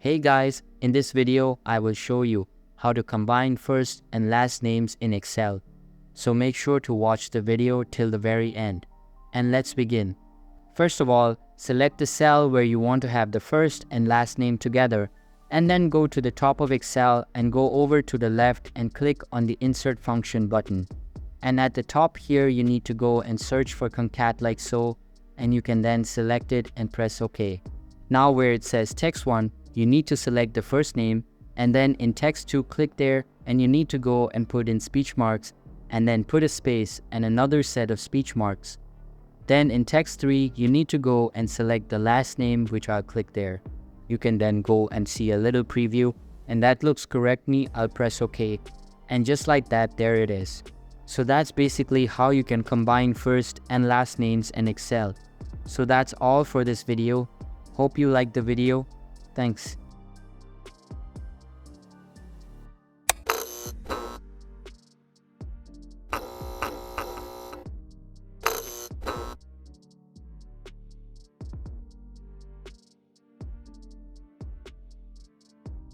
Hey guys, in this video, I will show you how to combine first and last names in Excel. So make sure to watch the video till the very end. And let's begin. First of all, select the cell where you want to have the first and last name together, and then go to the top of Excel and go over to the left and click on the Insert Function button. And at the top here, you need to go and search for concat like so, and you can then select it and press OK. Now where it says text 1, you need to select the first name, and then in text 2 click there, and you need to go and put in speech marks and then put a space and another set of speech marks. Then in text 3 you need to go and select the last name, which I'll click there. You can then go and see a little preview, and that looks correct me. I'll press OK, and just like that, there it is. So that's basically how you can combine first and last names in Excel. So that's all for this video. Hope you liked the video. Thanks.